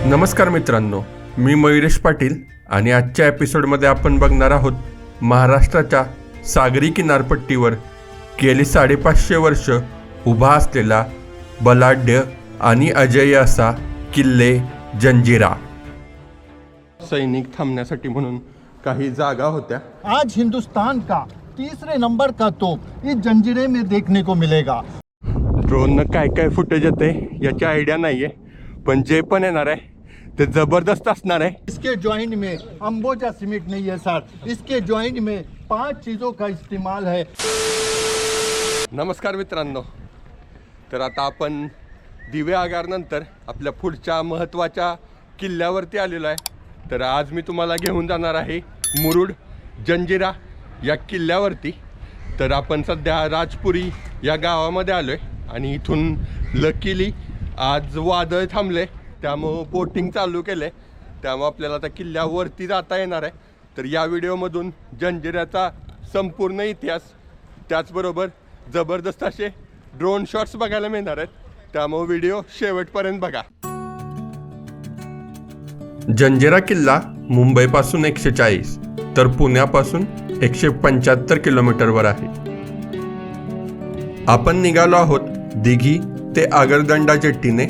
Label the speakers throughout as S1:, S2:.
S1: नमस्कार मित्रांनो, मी मयुरेश पाटील आणि आजच्या एपिसोडमध्ये आपण बघणार आहोत महाराष्ट्राच्या सागरी किनारपट्टीवर गेली 550 वर्ष उभा असलेला बलाढ्य आणि अजय्य असा किल्ले जंजिरा. सैनिक थांबण्यासाठी म्हणून काही जागा होत्या.
S2: आज हिंदुस्तान का तीसरे नंबर का तोप इस जंजीरे में देखने को मिलेगा.
S1: ड्रोन काय काय फुटेज येते याची आयडिया नाहीये, पण जे पण येणार आहे ते जबरदस्त असणार आहे.
S2: इसके ज्वाइंट में अंबोजा सीमेंट नहीं है सर, इसके ज्वाइंट में 5 चीजों का इस्तेमाल है.
S1: नमस्कार मित्रांनो, तर आता आपण दिवे आगारनंतर आपल्या पुढच्या महत्त्वाच्या किल्ल्यावरती आलेलो आहे. तर आज मी तुम्हाला घेऊन जाणार आहे मुरुड जंजिरा या किल्ल्यावरती. तर आपण सध्या राजपुरी या गावामध्ये आलो आहे आणि इथून लकीली आज वादळ थांबले, त्यामुळं बोटिंग चालू केले, त्यामुळं आपल्याला त्या किल्ल्यावरती जाता येणार आहे. तर या व्हिडिओमधून जंजिऱ्याचा संपूर्ण इतिहास, त्याचबरोबर जबरदस्त असे ड्रोन शॉट्स बघायला मिळणार आहेत, त्यामुळे व्हिडिओ शेवटपर्यंत बघा. जंजिरा किल्ला मुंबईपासून 140 तर पुण्यापासून 175 किलोमीटरवर आहे. आपण निघालो आहोत दिघी ते आगरदंडा जेट्टीने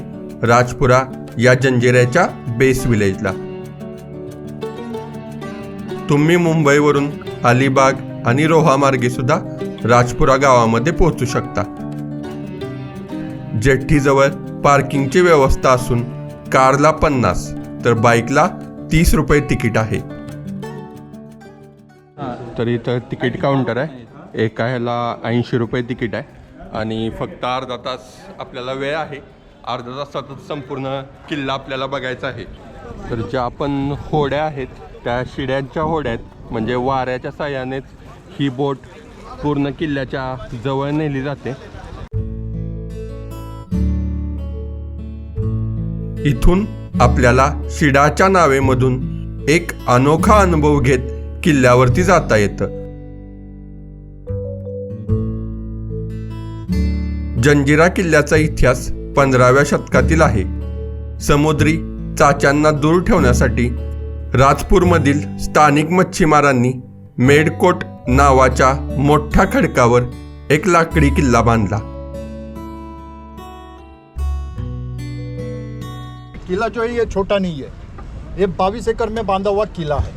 S1: राजपुरा या जंजिऱ्याच्या बेस विलेजला. तुम्ही मुंबईवरून अलिबाग आणि रोहा मार्गे सुद्धा राजपुरा गावामध्ये पोहोचू शकता. जेट्टीजवळ पार्किंगची व्यवस्था असून कारला 50 तर बाईकला 30 रुपये तिकीट आहे. तर इथं तिकीट काउंटर आहे. एका ह्याला 80 रुपये तिकीट आहे आणि फक्त अर्धा तास आपल्याला वेळ आहे. अर्धा तासातच संपूर्ण किल्ला आपल्याला बघायचा आहे. तर ज्या आपण होड्या आहेत त्या शिड्यांच्या होड्या आहेत, म्हणजे वाऱ्याच्या साह्यानेच ही बोट पूर्ण किल्ल्याच्या जवळ नेली जाते. इथून आपल्याला शिडाच्या नावेमधून एक अनोखा अनुभव घेत किल्ल्यावरती जाता येतं. जंजिरा किल्ल्याचा इतिहास 15व्या शतकातील आहे. समुद्री चाच्यांना दूर ठेवण्यासाठी राजपूरमधील स्थानिक मच्छीमारांनी मेडकोट नावाच्या मोठ्या खडकावर एक लाकडी किल्ला बांधला.
S2: किला जो है ये छोटा नहीं है, ये 22 एकड़ में बांधा हुआ किला है.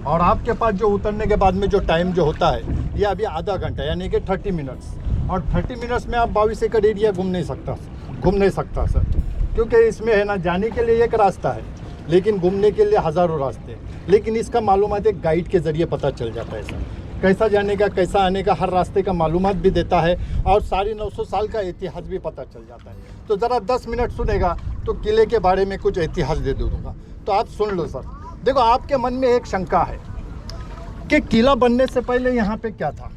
S2: और आपके पास जो उतरने के बाद में जो टाइम जो होता है ये अभी आधा घंटा यानी कि 30 मिनट्स. और 30 मिनट्स में आप 22 एकड़ एरिया घूम नहीं सकता सर, क्योंकि इसमें है ना, जाने के लिए एक रास्ता है लेकिन घूमने के लिए हज़ारों रास्ते हैं. लेकिन इसका मालूमात एक गाइड के ज़रिए पता चल जाता है सर, कैसा जाने का कैसा आने का, हर रास्ते का मालूमात भी देता है और 950 साल का इतिहास भी पता चल जाता है. तो ज़रा 10 मिनट सुनेगा तो किले के बारे में कुछ इतिहास दे दूँगा, तो आप सुन लो सर. देखो, आपके मन में एक शंका है कि किला बनने से पहले यहाँ पे क्या था.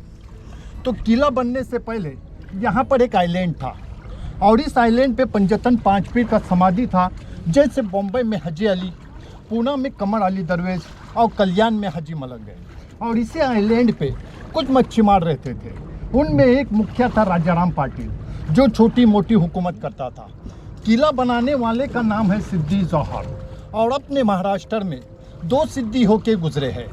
S2: तो किला बनने से पहले यहाँ पर एक आइलैंड था और इस आइलैंड पे पंजतन 5 पीर का समाधि था. जैसे बम्बई में हाजी अली, पूना में कमर अली दरवेश और कल्याण में हाजी मलंग है. और इसी आइलैंड पे कुछ मच्छीमार रहते थे. उनमें एक मुखिया था राजाराम पाटिल, जो छोटी मोटी हुकूमत करता था. किला बनाने वाले का नाम है सिद्दी जौहर. और अपने महाराष्ट्र में 2 सिद्दी होके गुजरे हैं.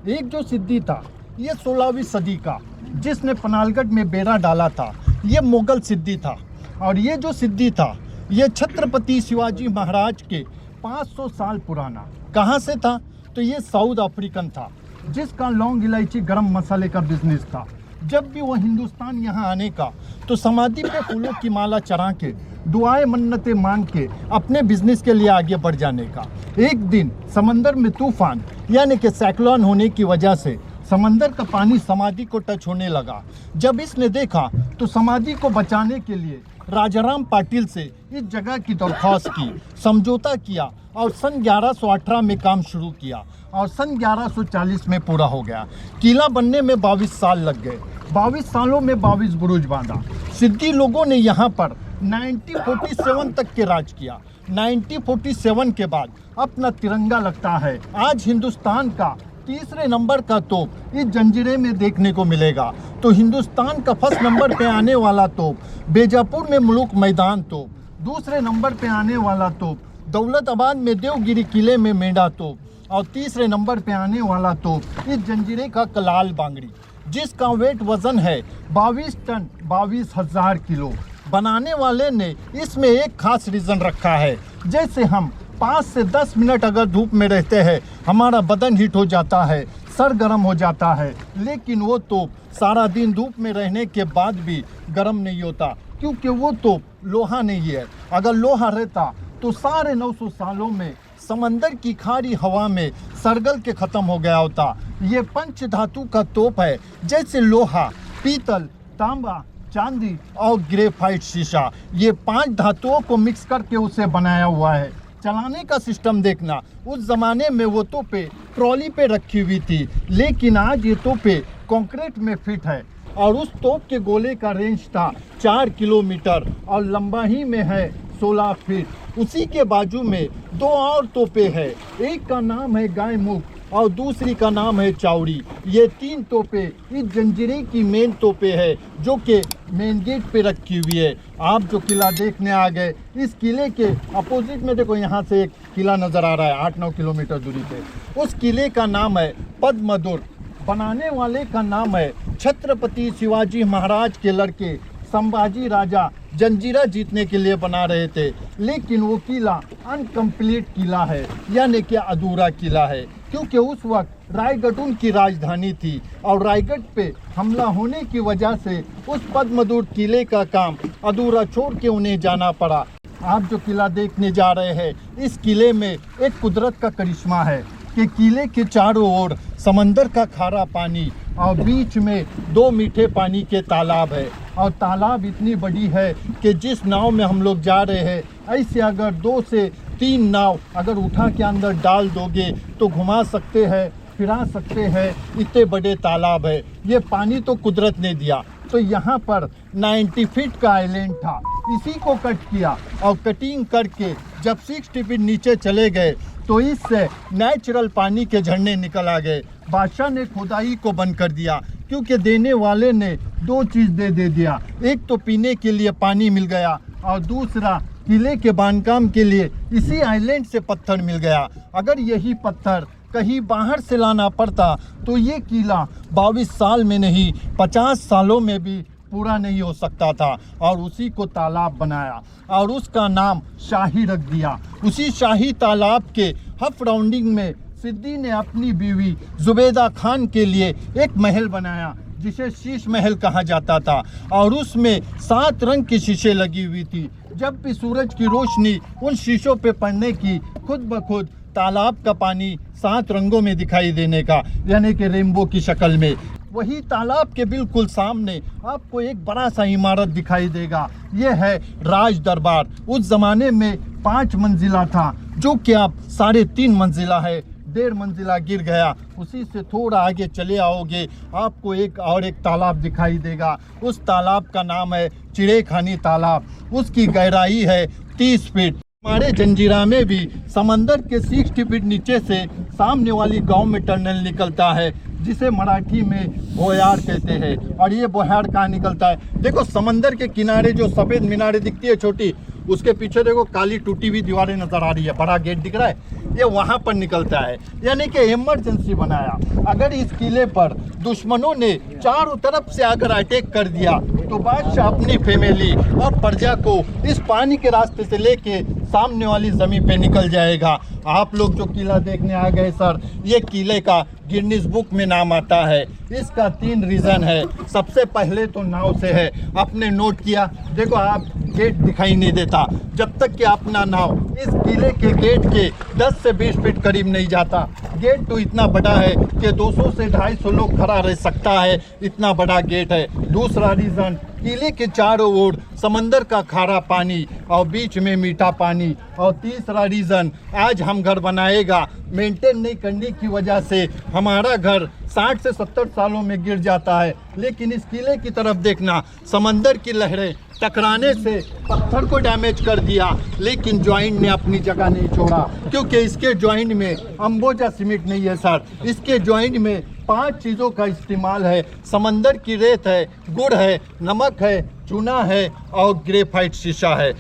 S2: एक जो सिद्दी था ये 16वीं सदी का, जिसने पनालगढ़ में बेड़ा डाला था, ये मुगल सिद्दी था. और ये जो सिद्दी था ये छत्रपति शिवाजी महाराज के 500 साल पुराना. कहाँ से था, तो ये साउथ अफ्रीकन था, जिसका लौंग इलायची गरम मसाले का बिजनेस था. जब भी वो हिंदुस्तान यहाँ आने का तो समाधि पे फूलों की माला चढ़ा के दुआएं मन्नतें मांग के अपने बिजनेस के लिए आगे बढ़ जाने का. एक दिन समंदर में तूफान यानी कि साइक्लोन होने की वजह से समंदर का पानी समाधि को टच होने लगा. जब इसने देखा तो समाधि को बचाने के लिए राजाराम पाटिल से इस जगह की दरख्वास्त की, समझौता किया और सन 1118 में काम शुरू किया और सन 1140 में पूरा हो गया. किला बनने में 22 साल लग गए. 22 सालों में 22 बुरुज बांधा. सिद्दी लोगों ने यहाँ पर 1947 तक के राज किया. 1947 के बाद अपना तिरंगा लगता है. आज हिंदुस्तान का तीसरे नंबर का तोप इस जंजीरे में देखने को मिलेगा. तो हिंदुस्तान का फर्स्ट नंबर पे आने वाला तोप बीजापुर में मुलुक मैदान तोप, दूसरे नंबर पे आने वाला तोप दौलताबाद में देवगिरी किले में मेंढा तोप, और तीसरे नंबर पे आने वाला तोप इस जंजीरे का कलाल बांगड़ी, जिसका वेट वजन है 22 टन 22,000 किलो। बनाने वाले ने इसमें एक खास रीज़न रखा है, जैसे हम 5 से 10 मिनट अगर धूप में रहते हैं हमारा बदन हीट हो जाता है, सर गर्म हो जाता है, लेकिन वो तोप सारा दिन धूप में रहने के बाद भी गर्म नहीं होता, क्योंकि वो तोप लोहा नहीं है। अगर लोहा रहता तो साढ़े 900 सालों में समंदर की खारी हवा में सरगल के ख़त्म हो गया होता। ये पंच धातु का तोप है, जैसे लोहा, पीतल, तांबा, चांदी और ग्रेफाइट शीशा, ये 5 धातुओं को मिक्स करके उसे बनाया हुआ है। चलाने का सिस्टम देखना, उस ज़माने में वो तोपे ट्रॉली पे रखी हुई थी, लेकिन आज ये तोपे कंक्रीट में फिट है। और उस तोप के गोले का रेंज था 4 किलोमीटर और लंबाई में है 16 फीट। उसी के बाजू में 2 और तोपे हैं, एक का नाम है गाय मुख और दूसरी का नाम है चावड़ी। ये 3 तोपे इस जंजीरे की मेन तोपे है, जो कि मेन गेट पे रखी हुई है। आप जो किला देखने आ गए, इस किले के अपोजिट में देखो यहाँ से एक किला नज़र आ रहा है 8-9 किलोमीटर दूरी पे। उस किले का नाम है पद्मदुर्ग। बनाने वाले का नाम है छत्रपति शिवाजी महाराज के लड़के संभाजी राजा। जंजीरा जीतने के लिए बना रहे थे, लेकिन वो किला अनकम्प्लीट किला है, यानी कि अधूरा किला है, क्योंकि उस वक्त रायगढ़ उनकी राजधानी थी और रायगढ़ पे हमला होने की वजह से उस पद्मदुर्ग किले का काम अधूरा छोड़ के उन्हें जाना पड़ा। आप जो किला देखने जा रहे हैं, इस किले में एक कुदरत का करिश्मा है कि किले के चारों ओर समंदर का खारा पानी और बीच में 2 मीठे पानी के तालाब है। और तालाब इतनी बड़ी है कि जिस नाव में हम लोग जा रहे हैं, ऐसे अगर 2 से 3 नाव अगर उठा के अंदर डाल दोगे तो घुमा सकते हैं, फिरा सकते हैं, इतने बड़े तालाब है। ये पानी तो कुदरत ने दिया। तो यहाँ पर 90 फीट का आइलैंड था, इसी को कट किया और कटिंग करके जब 60 फीट नीचे चले गए तो इससे नेचुरल पानी के झरने निकल आ गए। बादशाह ने खुदाई को बंद कर दिया, क्योंकि देने वाले ने 2 चीज़ दे दिया, एक तो पीने के लिए पानी मिल गया और दूसरा किले के बांधकाम के लिए इसी आइलैंड से पत्थर मिल गया। अगर यही पत्थर कहीं बाहर से लाना पड़ता तो ये किला 22 साल में नहीं 50 सालों में भी पूरा नहीं हो सकता था। और उसी को तालाब बनाया और उसका नाम शाही रख दिया। उसी शाही तालाब के हफ राउंडिंग में सिद्दी ने अपनी बीवी जुबैदा खान के लिए एक महल बनाया, जिसे शीश महल कहा जाता था, और उसमें 7 रंग की शीशे लगी हुई थी। जब भी सूरज की रोशनी उन शीशों पे पड़ने की, खुद ब खुद तालाब का पानी 7 रंगों में दिखाई देने का, यानी कि रेनबो की शक्ल में। वही तालाब के बिल्कुल सामने आपको एक बड़ा सा इमारत दिखाई देगा, ये है राज दरबार। उस ज़माने में 5 मंजिला था, जो कि अब 3.5 मंजिला है, 1.5 मंजिला गिर गया। उसी से थोड़ा आगे चले आओगे आपको एक तालाब दिखाई देगा। उस तालाब का नाम है चिड़ेखानी तालाब। उसकी गहराई है 30 फीट। हमारे जंजीरा में भी समंदर के 60 फीट नीचे से सामने वाली गांव में टनल निकलता है, जिसे मराठी में बोयार कहते हैं। और ये बोयार कहाँ निकलता है? देखो समंदर के किनारे जो सफ़ेद मीनारें दिखती है छोटी, उसके पीछे देखो काली टूटी हुई दीवारें नज़र आ रही है, बड़ा गेट दिख रहा है, ये वहाँ पर निकलता है। यानी कि इमरजेंसी बनाया। अगर इस किले पर दुश्मनों ने चारों तरफ से अगर अटैक कर दिया तो बादशाह अपनी फैमिली और प्रजा को इस पानी के रास्ते से लेके सामने वाली ज़मीन पे निकल जाएगा। आप लोग जो किला देखने आ गए सर, ये किले का गिनीज बुक में नाम आता है। इसका 3 रीज़न है। सबसे पहले तो नाव से है, आपने नोट किया, देखो आप गेट दिखाई नहीं देता जब तक कि अपना नाव इस किले के गेट के 10 से 20 फीट करीब नहीं जाता। गेट तो इतना बड़ा है कि 200 से 250 लोग खड़ा रह सकता है, इतना बड़ा गेट है। दूसरा रीज़न, किले के चारों ओर समंदर का खारा पानी और बीच में मीठा पानी। और तीसरा रीज़न, आज हम घर बनाएगा, मेंटेन नहीं करने की वजह से हमारा घर 60 से 70 सालों में गिर जाता है। लेकिन इस किले की तरफ देखना, समंदर की लहरें टकराने से पत्थर को डैमेज कर दिया, लेकिन जॉइंट ने अपनी जगह नहीं छोड़ा, क्योंकि इसके जॉइंट में अंबोजा सीमेंट नहीं है सर। इसके जॉइंट में 5 चीज़ों का इस्तेमाल है। समंदर की रेत है, गुड़ है, नमक है, चूना है और ग्रेफाइट शीशा है।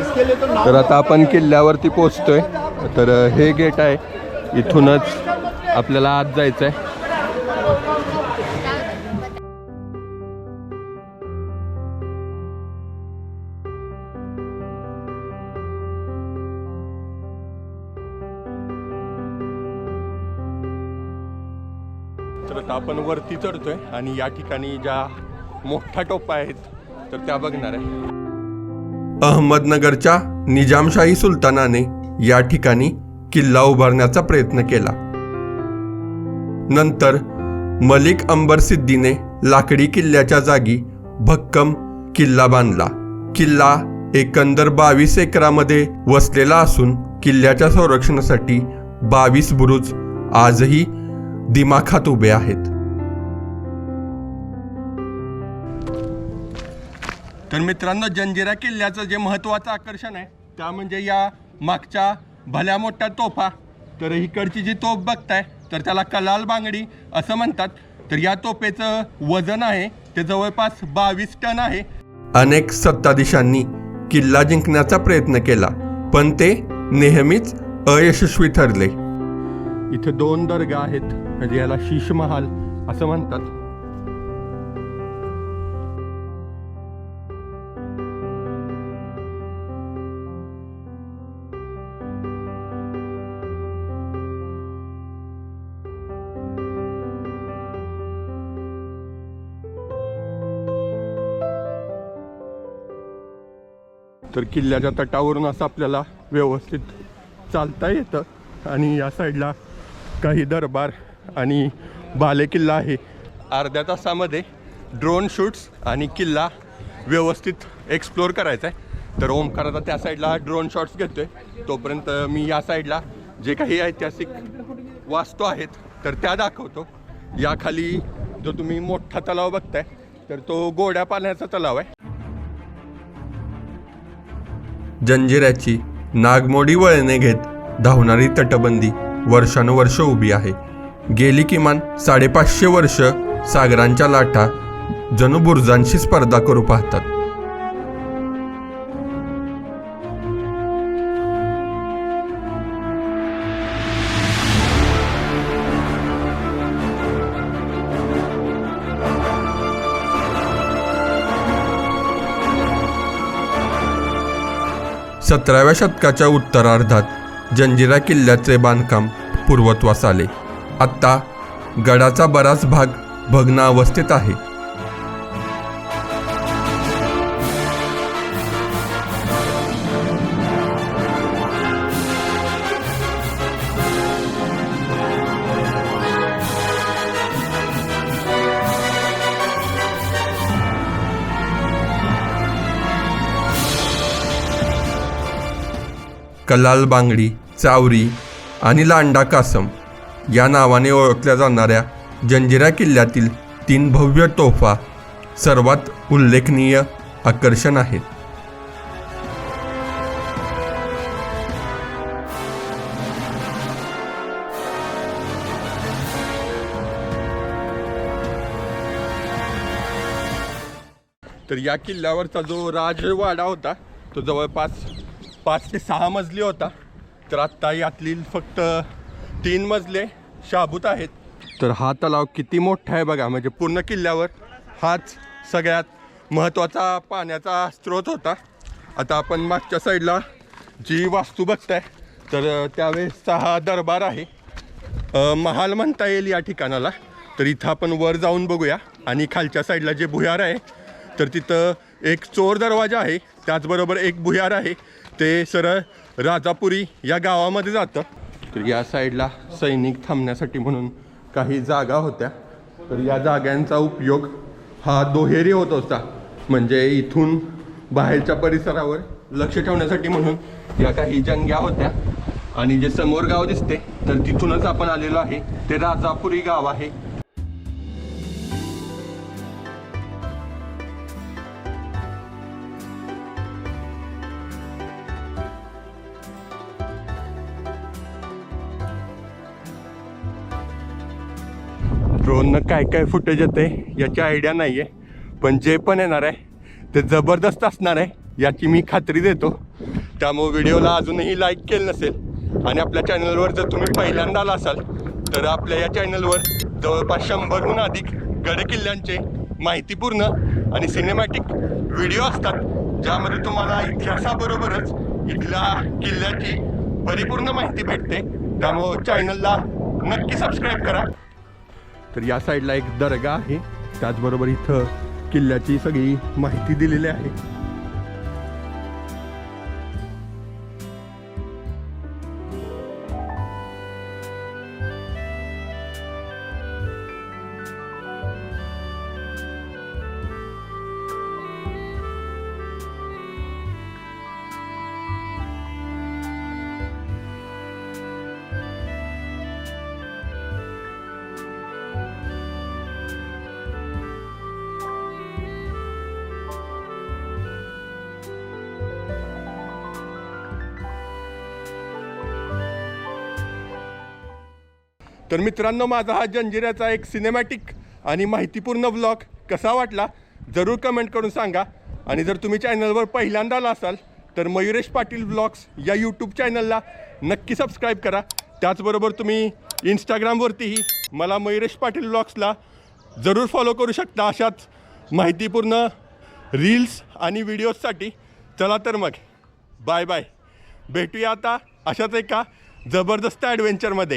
S2: इसके लिए तो नाव
S1: तर आता आपण किल्ल्यावरती पोहोचतोय. तर हे गेट आहे, इथूनच आपल्याला आत जायचं आहे. तर आता आपण वरती चढतोय आणि या ठिकाणी ज्या मोठ्या टोपा आहेत तर त्या बघणार आहे. अहमदनगरच्या निजामशाही सुलतानाने या ठिकाणी किल्ला उभारण्याचा प्रयत्न केला. नंतर मलिक अंबर सिद्दीने लाकडी किल्ल्याच्या जागी भक्कम किल्ला बांधला. किल्ला एकंदर 22 एकरामध्ये वसलेला असून किल्ल्याच्या संरक्षणासाठी 22 बुरुज आजही दिमाखात उभे आहेत. तर मित्रांनो, जंजिरा किल्ल्याचं जे महत्त्वाचं आकर्षण आहे त्या म्हणजे या मागच्या भल्या मोठ्या तोफा. तर इकडची जी तोफ बघताय तर त्याला कलाल बांगडी असं म्हणतात. तर या तोफेचं वजन आहे ते जवळपास 22 टन आहे. अनेक सत्ताधीशांनी किल्ला जिंकण्याचा प्रयत्न केला पण ते नेहमीच अयशस्वी ठरले. इथे 2 दर्गा आहेत, म्हणजे याला शीश महाल असं म्हणतात. तर किल्ल्याच्या तटावरून असं आपल्याला व्यवस्थित चालता येतं. आणि या साईडला काही दरबार आणि बाले किल्ला आहे. अर्ध्या तासामध्ये ड्रोन शूट्स आणि किल्ला व्यवस्थित एक्सप्लोर करायचा आहे. तर ओमकार आता त्या साईडला ड्रोन शॉट्स घेतोय, तोपर्यंत मी या साईडला जे काही ऐतिहासिक वास्तू आहेत तर त्या दाखवतो. या खाली जो तुम्ही मोठा तलाव बघताय तर तो गोड्या पाण्याचा तलाव आहे. जंजिऱ्याची नागमोडी वळणे घेत धावणारी तटबंदी वर्षानुवर्ष उभी आहे. गेली किमान 550 वर्ष सागरांच्या लाटा जणू बुर्जांशी स्पर्धा करू पाहतात. सतराव्या शतकाच्या उत्तरार्धात जंजिरा किल्ल्याचे बांधकाम पूर्वत्वास आले. आत्ता गडाचा बराच भाग भग्न अवस्थेत आहे. कलाल बांगडी, चावरी आणि लांडा कासम या नावाने ओळखल्या जाणाऱ्या जंजिरा किल्ल्यातील 3 भव्य तोफा सर्वात उल्लेखनीय आकर्षण आहेत. तर या किल्ल्यावरचा जो राजवाडा होता तो जवळपास 5 ते 6 मजली होता. तर आत्ता यातली फक्त 3 मजले शाबूत आहेत. तर हा तलाव किती मोठा आहे बघा, म्हणजे पूर्ण किल्ल्यावर हाच सगळ्यात महत्त्वाचा पाण्याचा स्रोत होता. आता आपण मागच्या साईडला जी वास्तू बघताय तर त्यावेळेसचा हा दरबार आहे. महाल म्हणता येईल या ठिकाणाला. तर इथं आपण वर जाऊन बघूया. आणि खालच्या साईडला जे भुयार आहे तर तिथं एक चोर दरवाजा आहे, त्याचबरोबर एक भुयार आहे, ते सरळ राजापुरी या गावामध्ये जातं. तर या साईडला सैनिक थांबण्यासाठी म्हणून काही जागा होत्या. तर या जागांचा उपयोग हा दुहेरी होत होता, म्हणजे इथून बाहेरच्या परिसरावर लक्ष ठेवण्यासाठी म्हणून या काही जंग्या होत्या. आणि जे समोर गाव दिसते तर तिथूनच आपण आलेलो आहे, ते राजापुरी गाव आहे. ड्रोननं काय काय फुटेज येते याची आयडिया नाही आहे, पण जे पण येणार आहे ते जबरदस्त असणार आहे याची मी खात्री देतो. त्यामुळे व्हिडिओला अजूनही लाईक केलं नसेल आणि आपल्या चॅनलवर जर तुम्ही पहिल्यांदा आला असाल तर आपल्या या चॅनलवर जवळपास 100हून अधिक गडकिल्ल्यांचे माहितीपूर्ण आणि सिनेमॅटिक व्हिडिओ असतात, ज्यामध्ये तुम्हाला इतिहासाबरोबरच इथल्या किल्ल्याची परिपूर्ण माहिती भेटते. त्यामुळे चॅनलला नक्की सबस्क्राईब करा. तर या साईडला एक दर्गा आहे, त्याचबरोबर इथं किल्ल्याची सगळी माहिती दिलेली आहे. तर मित्रांनो, माझा हा जंजिऱ्याचा एक सिनेमॅटिक आणि माहितीपूर्ण व्लॉग कसा वाटला जरूर कमेंट करून सांगा. आणि जर तुम्ही चॅनलवर पहिल्यांदा आला असाल तर मयुरेश पाटील व्लॉग्स या यूट्यूब चॅनलला नक्की सबस्क्राईब करा. त्याचबरोबर तुम्ही इंस्टाग्रामवरतीही मला मयुरेश पाटील व्लॉग्सला जरूर फॉलो करू शकता अशाच माहितीपूर्ण रील्स आणि व्हिडिओजसाठी. चला तर मग बाय बाय, भेटूया आता अशाच एका जबरदस्त ॲडव्हेंचरमध्ये.